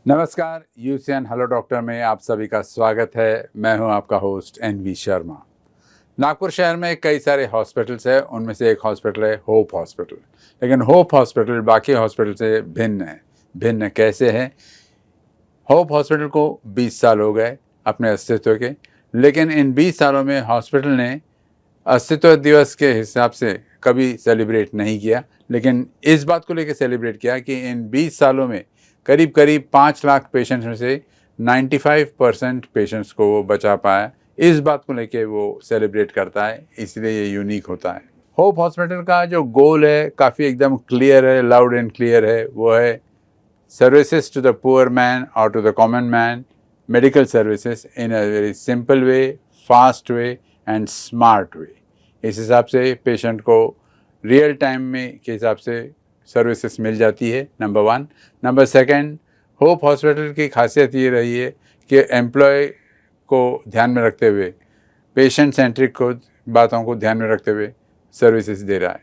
नमस्कार, UCN hello doctor में आप सभी का स्वागत है। मैं हूं आपका होस्ट एनवी शर्मा। नागपुर शहर में कई सारे हॉस्पिटल्स हैं, उनमें से एक हॉस्पिटल है होप हॉस्पिटल। लेकिन होप हॉस्पिटल बाकी हॉस्पिटल से भिन्न है। भिन्न कैसे है? होप हॉस्पिटल को 20 साल हो गए अपने अस्तित्व के, लेकिन इन 20 सालों में हॉस्पिटल ने अस्तित्व दिवस के हिसाब से कभी सेलिब्रेट नहीं किया, लेकिन इस बात को लेकर सेलिब्रेट किया कि इन 20 सालों में करीब 5 लाख पेशेंट्स में से 95% पेशेंट्स को वो बचा पाया। इस बात को लेके वो सेलिब्रेट करता है, इसलिए ये यूनिक होता है। होप हॉस्पिटल का जो गोल है काफ़ी एकदम क्लियर है, लाउड एंड क्लियर है। वो है services to the poor man और to the common man, medical services in a very simple way, fast way and smart way. इस हिसाब से पेशेंट को रियल टाइम में के हिसाब से सर्विसेज मिल जाती है, नंबर 1। नंबर 2, होप हॉस्पिटल की खासियत ये रही है कि एम्प्लॉय को ध्यान में रखते हुए, पेशेंट सेंट्रिक को बातों को ध्यान में रखते हुए सर्विसेज दे रहा है।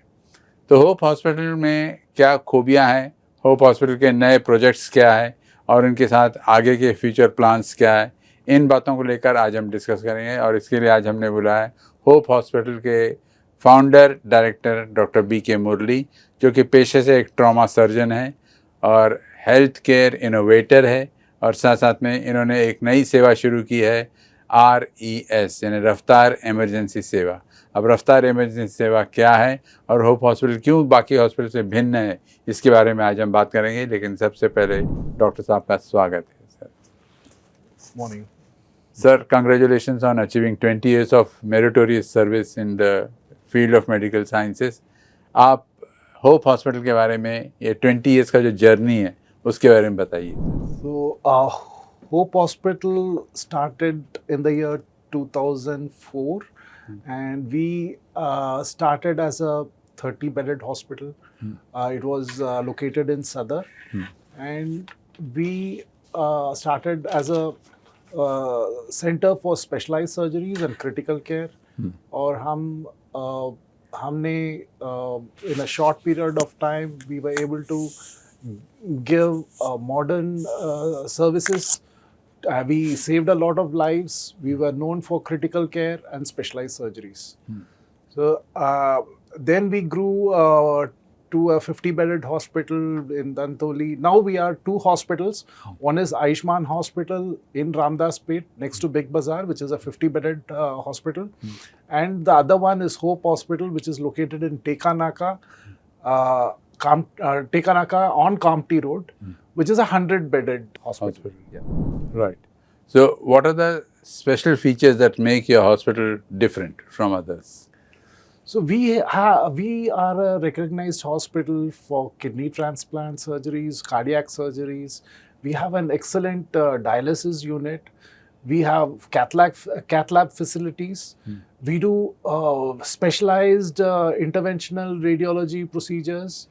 तो होप हॉस्पिटल में क्या खूबियां हैं, होप हॉस्पिटल के नए प्रोजेक्ट्स क्या है और इनके साथ आगे के फ्यूचर प्लान्स क्या है, इन बातों को लेकर आज हम डिस्कस करेंगे। और इसके लिए आज हमने बुलाया होप हॉस्पिटल के फाउंडर डायरेक्टर डॉक्टर BK मुरली, जो कि पेशे से एक ट्रॉमा सर्जन है और हेल्थ केयर इनोवेटर है, और साथ साथ में इन्होंने एक नई सेवा शुरू की है, RES यानी रफ्तार इमरजेंसी सेवा। अब रफ्तार इमरजेंसी सेवा क्या है और होप हॉस्पिटल क्यों बाकी हॉस्पिटल से भिन्न है, इसके बारे में आज हम बात करेंगे। लेकिन सबसे पहले डॉक्टर साहब का स्वागत है sir. Morning. Sir, congratulations on achieving 20 years of meritorious service in the field of medical sciences. आप होप हॉस्पिटल के बारे में, ये 20 years का जो जर्नी है उसके बारे में बताइए। So, Hope Hospital started in the year 2004, and we started as a 30-bedded hospital. It was located in Sadar, and we started as a center for specialized surgeries and critical care. और हमने in a short period of time we were able to give modern services. We saved a lot of lives. We were known for critical care and specialized surgeries. So then we grew to a 50-bedded hospital in Dantoli. Now we are 2 hospitals. One is Ayushman Hospital in Ramdaspet next to Big Bazaar, which is a 50-bedded hospital. And the other one is Hope Hospital, which is located in Tekanaka on Kamptee Road, which is a 100-bedded hospital. Yeah. Right. So what are the special features that make your hospital different from others? So we are a recognized hospital for kidney transplant surgeries, cardiac surgeries. We have an excellent dialysis unit. We have cath lab facilities. We do specialized interventional radiology procedures.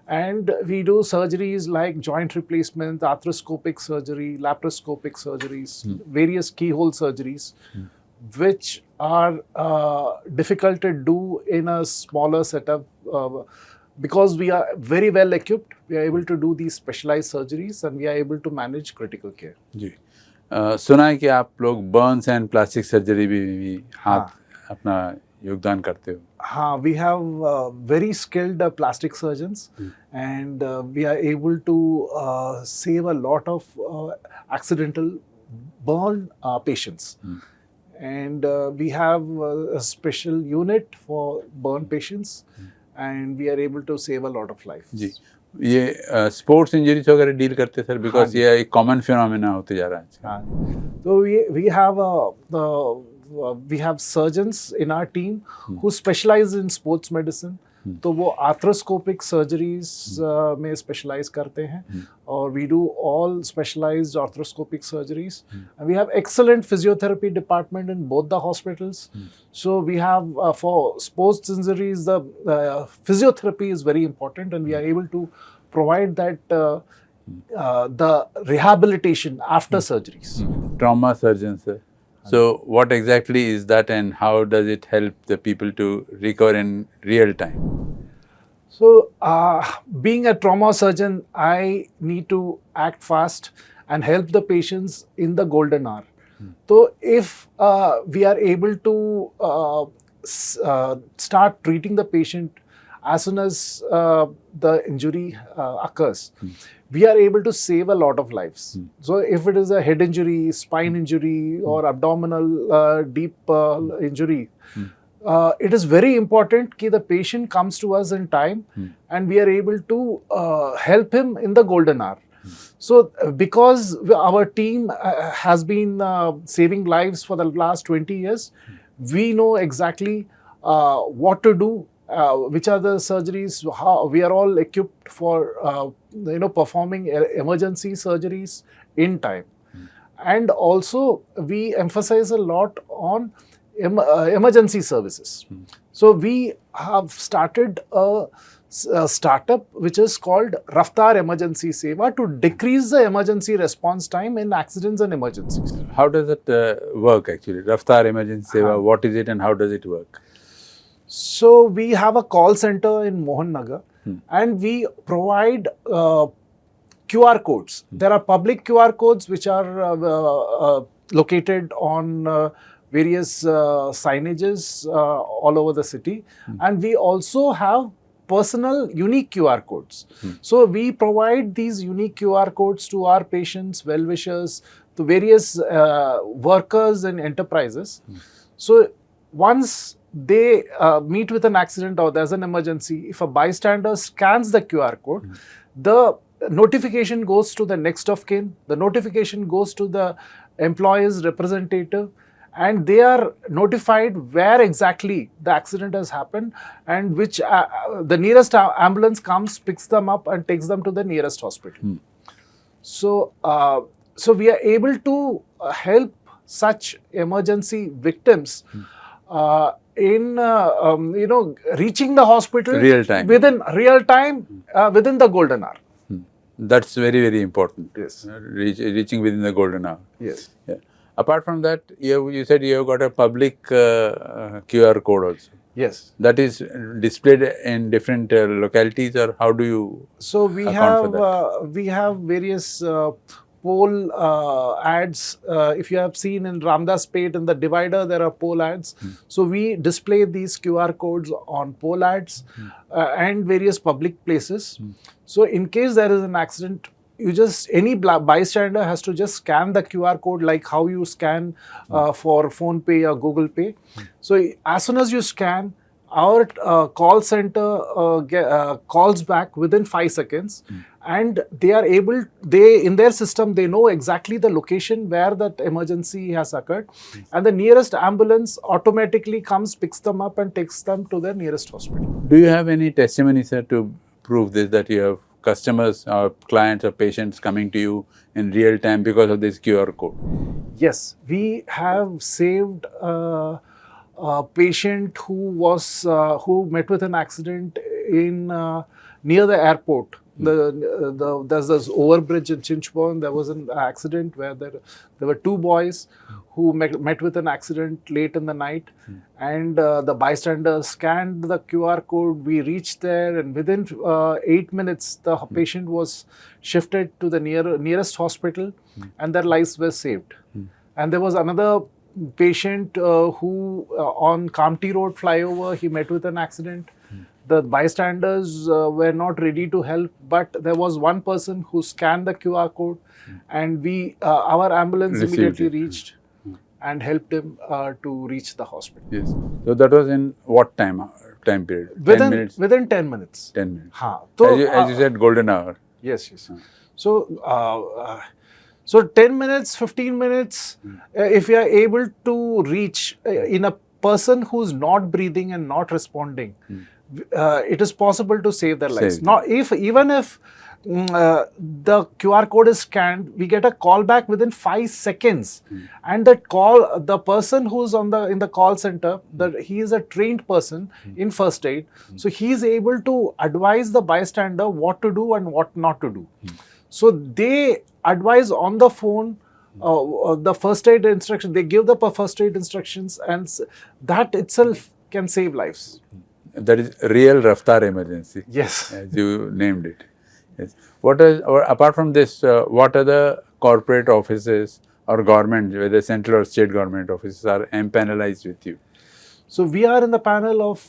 And we do surgeries like joint replacement, arthroscopic surgery, laparoscopic surgeries, various keyhole surgeries, which are difficult to do in a smaller setup. Because we are very well equipped, we are able to do these specialized surgeries and we are able to manage critical care. जी, सुना है कि आप लोग Burns and plastic surgery भी हाथ अपना योगदान करते हो। हाँ, we have very skilled plastic surgeons, and we are able to save a lot of accidental burn patients. And we have a special unit for burn patients, and we are able to save a lot of life. जी, ये sports injuries वगैरह deal करते हैं sir, because ये एक common phenomena होते जा रहा है। हाँ, तो we have surgeons in our team who specialize in sports medicine. तो वो आर्थ्रोस्कोपिक सर्जरीज में स्पेशलाइज करते हैं और we do all specialized arthroscopic surgeries. We have excellent physiotherapy department in both the hospitals. So we have for sports injuries the physiotherapy is very important and we are able to provide that the rehabilitation after surgeries. Trauma surgeons, sir. So what exactly is that and how does it help the people to recover in real time? So being a trauma surgeon, I need to act fast and help the patients in the golden hour. So if we are able to start treating the patient as soon as the injury occurs, we are able to save a lot of lives. So if it is a head injury, spine injury, or abdominal deep injury, it is very important that the patient comes to us in time and we are able to help him in the golden hour. So because our team has been saving lives for the last 20 years, we know exactly what to do, which are the surgeries, how we are all equipped for performing emergency surgeries in time. And also we emphasize a lot on emergency services. So we have started a startup which is called Raftar Emergency Seva to decrease the emergency response time in accidents and emergencies. How does it work actually? Raftar Emergency Seva, what is it and how does it work? So we have a call center in Mohan Nagar and we provide QR codes. There are public QR codes which are located on various signages all over the city, and we also have personal unique QR codes. So we provide these unique QR codes to our patients, well-wishers, to various workers and enterprises. So once they meet with an accident or there's an emergency, if a bystander scans the QR code, the notification goes to the next of kin, the notification goes to the employer's representative, and they are notified where exactly the accident has happened and which the nearest ambulance comes, picks them up and takes them to the nearest hospital. So we are able to help such emergency victims in reaching the hospital within real time within the golden hour. That's very, very important. Yes. Reaching within the golden hour. Yes. Yeah. Apart from that, you said you have got a public QR code also. Yes. That is displayed in different localities, or how do you we have various pole ads. If you have seen in Ramdas Pet in the divider, there are pole ads. So we display these QR codes on pole ads and various public places. So in case there is an accident, any bystander has to just scan the QR code like how you scan for PhonePe or Google Pay. So as soon as you scan, our call center calls back within 5 seconds, and in their system, they know exactly the location where that emergency has occurred, and the nearest ambulance automatically comes, picks them up and takes them to the nearest hospital. Do you have any testimony, sir, to prove this, that you have customers or clients or patients coming to you in real time because of this QR code? Yes, we have saved a patient who met with an accident in near the airport. There's this overbridge in Chinchburn. There was an accident where there were two boys who met with an accident late in the night, and the bystanders scanned the QR code. We reached there, and within 8 minutes, the patient was shifted to the nearest hospital, and their lives were saved. And there was another patient who on Kamti Road flyover, he met with an accident. The bystanders were not ready to help, but there was one person who scanned the QR code, and our ambulance immediately reached and helped him to reach the hospital. Yes. So that was in what time period? 10 minutes? Within 10 minutes. 10 minutes. So, as you said, golden hour. Yes. So 10 minutes, 15 minutes, if you are able to reach in a person who's not breathing and not responding, it is possible to save their lives. Even if the QR code is scanned, we get a call back within 5 seconds, and the person who's in the call center, he is a trained person in first aid, so he is able to advise the bystander what to do and what not to do. So they advise on the phone the first aid instructions. They give the first aid instructions, and that itself can save lives. That is real Raftar emergency. Yes. As you named it. Yes. Apart from this, what are the corporate offices or government, whether central or state government offices, are empanelized with you? So we are in the panel of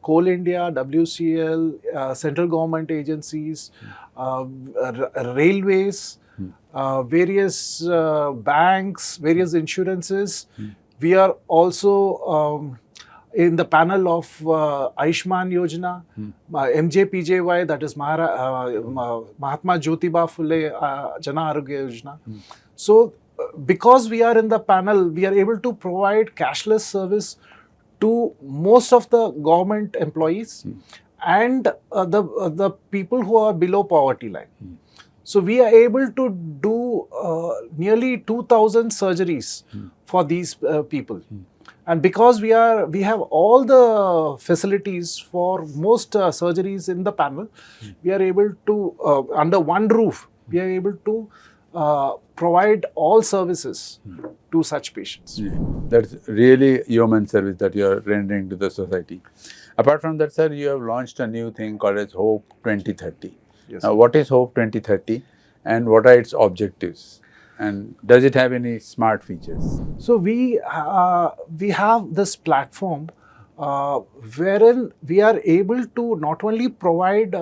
Coal India, WCL, central government agencies, railways, various banks, various insurances. We are also in the panel of Ayushman Yojana, MJPJY, that is Mahatma Jyotiba Phule Jana Arogya Yojana. So because we are in the panel, we are able to provide cashless service to most of the government employees and the people who are below poverty line. So we are able to do nearly 2,000 surgeries for these people. And because we have all the facilities for most surgeries in the panel, we are able to, under one roof, we are able to provide all services to such patients. That's really human service that you are rendering to the society. Apart from that, sir, you have launched a new thing called as Hope 2030. Yes. Now, what is Hope 2030 and what are its objectives? And does it have any smart features? So we have this platform wherein we are able to not only provide,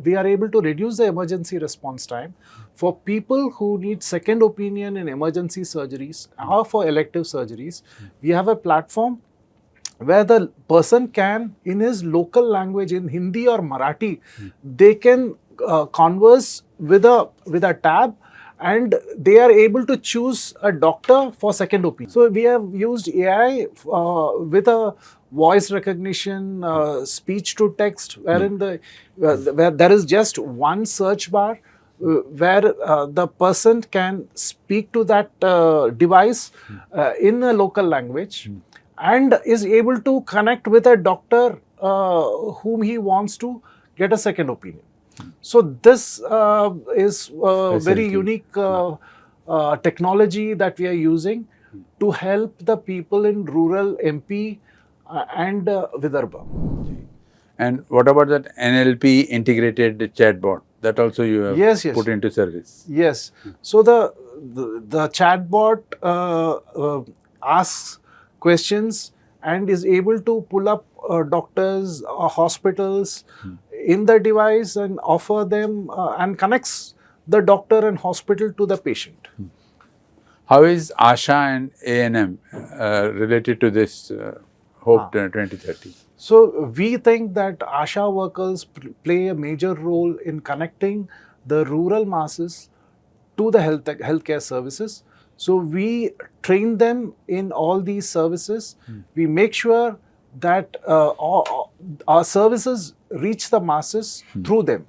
we are able to reduce the emergency response time for people who need second opinion in emergency surgeries or for elective surgeries. We have a platform where the person can, in his local language, in Hindi or Marathi, they can converse with a tab, and they are able to choose a doctor for second opinion. So we have used AI with a voice recognition, speech to text, wherein where there is just one search bar where the person can speak to that device in a local language and is able to connect with a doctor whom he wants to get a second opinion. So this is very unique technology that we are using to help the people in rural MP and Vidarbha. And what about that NLP integrated chatbot? That also you have put into service. Yes. So the chatbot asks questions and is able to pull up doctors or hospitals in the device and offer them and connects the doctor and hospital to the patient. How is ASHA and A&M related to this Hope 2030? So we think that ASHA workers play a major role in connecting the rural masses to the healthcare services. So we train them in all these services. We make sure that our services reach the masses through them.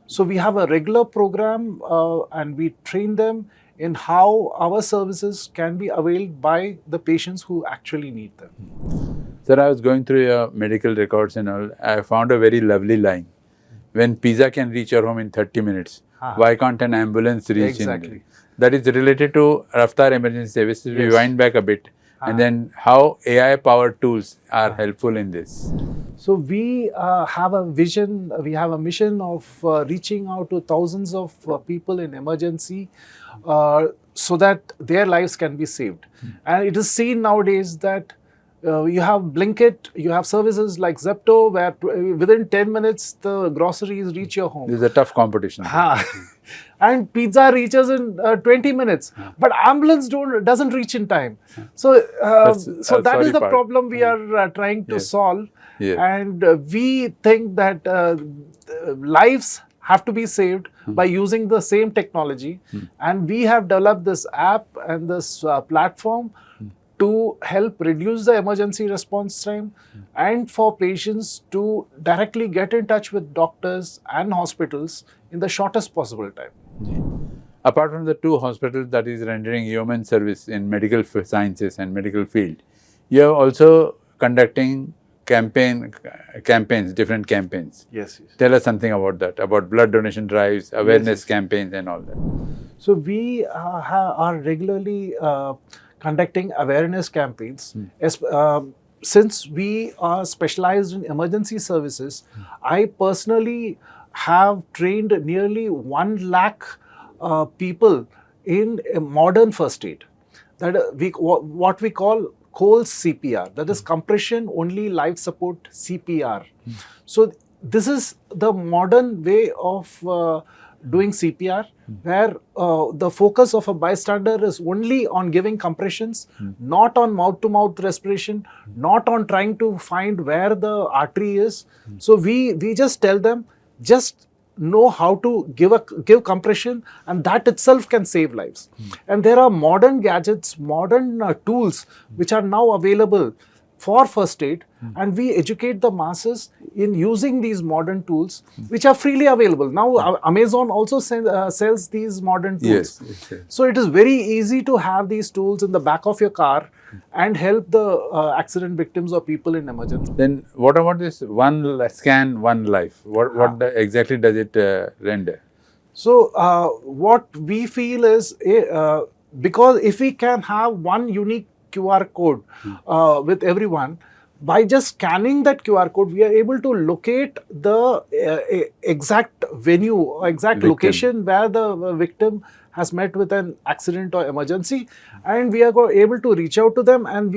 So we have a regular program and we train them in how our services can be availed by the patients who actually need them. Sir, I was going through your medical records and all. I found a very lovely line. When pizza can reach your home in 30 minutes, why can't an ambulance reach in? That is related to Raftar Emergency Services. We wind back a bit. And then how AI-powered tools are helpful in this. So we have a vision, we have a mission of reaching out to thousands of people in emergency so that their lives can be saved. And it is seen nowadays that you have Blinkit, you have services like Zepto where within 10 minutes the groceries reach your home. This is a tough competition. And pizza reaches in 20 minutes, but ambulance doesn't reach in time. So that is the problem we are trying to solve. And we think that lives have to be saved by using the same technology. And we have developed this app and this platform to help reduce the emergency response time and for patients to directly get in touch with doctors and hospitals in the shortest possible time. Apart from the two hospitals that is rendering human service in medical sciences and medical field, you are also conducting campaigns, different campaigns. Yes. Tell us something about that, about blood donation drives, awareness campaigns and all that. So we are regularly conducting awareness campaigns. Since we are specialized in emergency services, I personally have trained nearly 1 lakh people in a modern first aid. That what we call COLS CPR, that is compression only life support CPR. So this is the modern way of doing CPR, where the focus of a bystander is only on giving compressions, not on mouth-to-mouth respiration, not on trying to find where the artery is. So we just tell them, just know how to give compression, and that itself can save lives. And there are modern gadgets, modern tools which are now available for first aid, and we educate the masses in using these modern tools which are freely available. Now Amazon also sells these modern tools. Yes. So it is very easy to have these tools in the back of your car and help the accident victims or people in emergency. Then what about this one scan, one life? What exactly does it render? So what we feel is, because if we can have one unique QR code with everyone, by just scanning that QR code, we are able to locate the exact venue, exact location where the victim has met with an accident or emergency, and we are able to reach out to them, and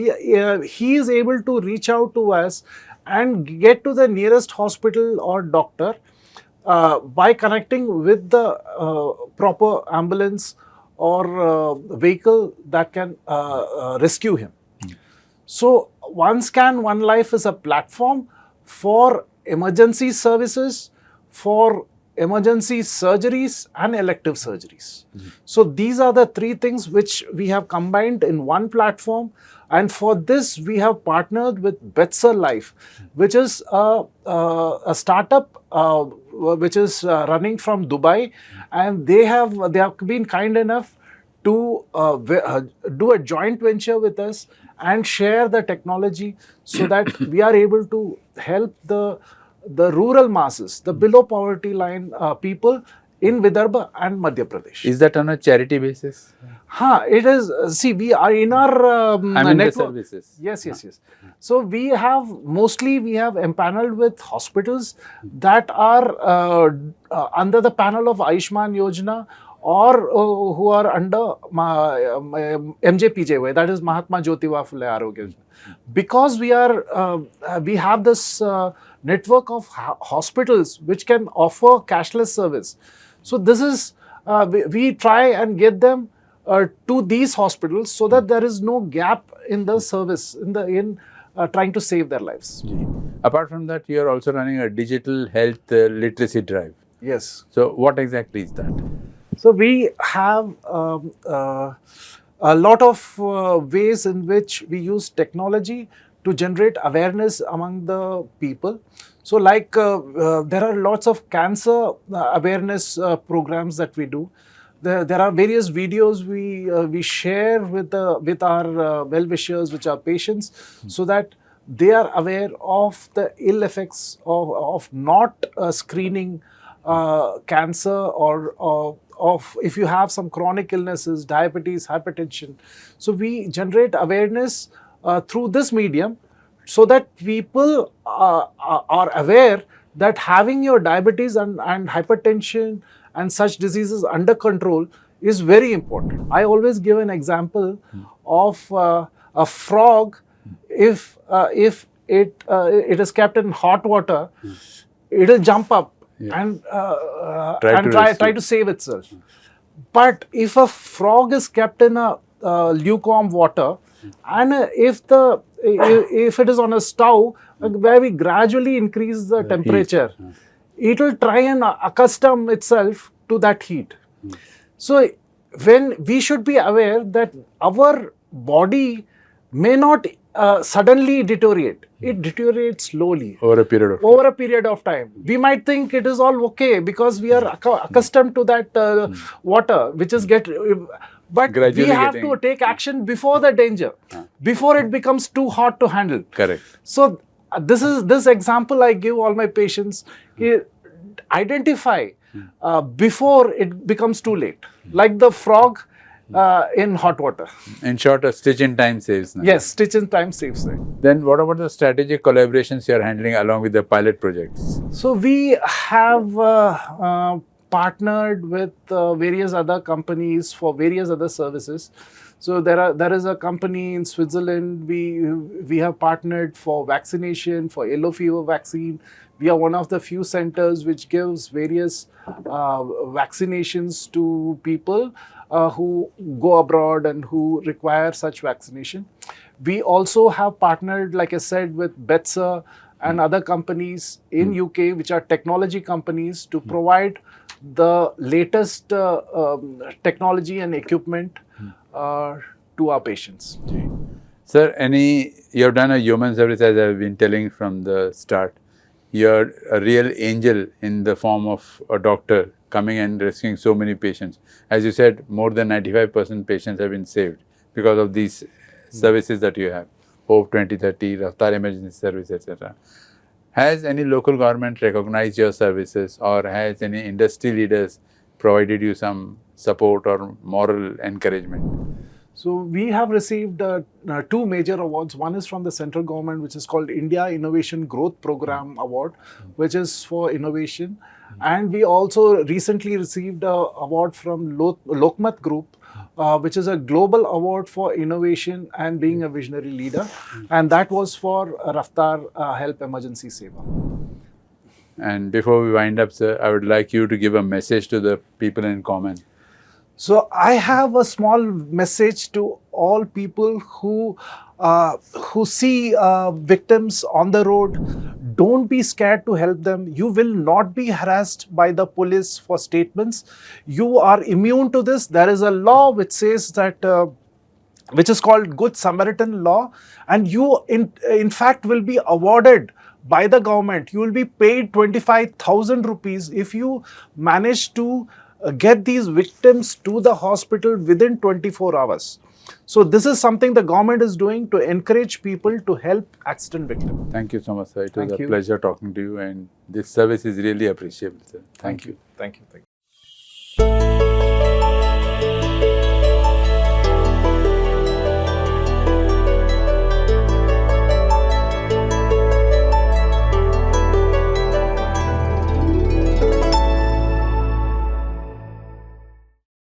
he is able to reach out to us and get to the nearest hospital or doctor by connecting with the proper ambulance or vehicle that can rescue him. So One Scan, One Life is a platform for emergency services, for emergency surgeries and elective surgeries. So these are the three things which we have combined in one platform, and for this we have partnered with Betser Life, which is a startup which is running from Dubai, and they have been kind enough to do a joint venture with us and share the technology, so that we are able to help the rural masses, the below poverty line people in Vidarbha and Madhya Pradesh. Is that on a charity basis? It is. See, we are in our the services. Yes. So we have empaneled with hospitals that are under the panel of Ayushman Yojana, or who are under MJPJ, that is Mahatma Jyotiba Phule Arogya Yojana. Because we have this network of hospitals which can offer cashless service. So this is, we try and get them to these hospitals, so that there is no gap in the service, in trying to save their lives. Apart from that, you are also running a digital health literacy drive. Yes. So what exactly is that? So we have a lot of ways in which we use technology to generate awareness among the people. So like there are lots of cancer awareness programs that we do. There are various videos we share with our well-wishers, which are patients, so that they are aware of the ill effects of not screening cancer, or of if you have some chronic illnesses, diabetes, hypertension. So we generate awareness through this medium, so that people are aware that having your diabetes and hypertension and such diseases under control is very important. I always give an example of a frog. If it is kept in hot water, it will jump up and try to save itself. But if a frog is kept in a lukewarm water, and if it is on a stove where we gradually increase the temperature, it will try and accustom itself to that heat. So when we should be aware that our body may not suddenly deteriorate. It deteriorates slowly over a period of time. We might think it is all okay because we are accustomed to that water, which is but gradually we have to take action before the danger, before it becomes too hot to handle. Correct. So this example I give all my patients. Identify before it becomes too late, like the frog in hot water. In short, a stitch in time saves lives. Yes, stitch in time saves lives. Then what about the strategic collaborations you are handling along with the pilot projects? So we have partnered with various other companies for various other services. So there is a company in Switzerland. We have partnered for vaccination, for yellow fever vaccine. We are one of the few centers which gives various vaccinations to people who go abroad and who require such vaccination. We also have partnered, like I said, with Betsa and other companies in UK, which are technology companies, to provide the latest technology and equipment to our patients. Sir, you have done a human service, as I've been telling from the start. You're a real angel in the form of a doctor coming and rescuing so many patients. As you said, more than 95% patients have been saved because of these services that you have. Hope 2030, Raftar Emergency Service, etc. Has any local government recognized your services, or has any industry leaders provided you some support or moral encouragement? So we have received two major awards. One is from the central government, which is called India Innovation Growth Program Award, which is for innovation. And we also recently received an award from Lokmat Group, which is a global award for innovation and being a visionary leader. And that was for Raftar Help Emergency Seva. And before we wind up, sir, I would like you to give a message to the people in common. So I have a small message to all people who see victims on the road. Don't be scared to help them. You will not be harassed by the police for statements. You are immune to this. There is a law which says that, which is called Good Samaritan law, and you in fact will be awarded by the government. You will be paid 25,000 rupees if you manage to get these victims to the hospital within 24 hours. So this is something the government is doing to encourage people to help accident victims. Thank you so much, sir. It was Thank a you. pleasure talking to you, and this service is really appreciable, sir. Thank you. Thank you.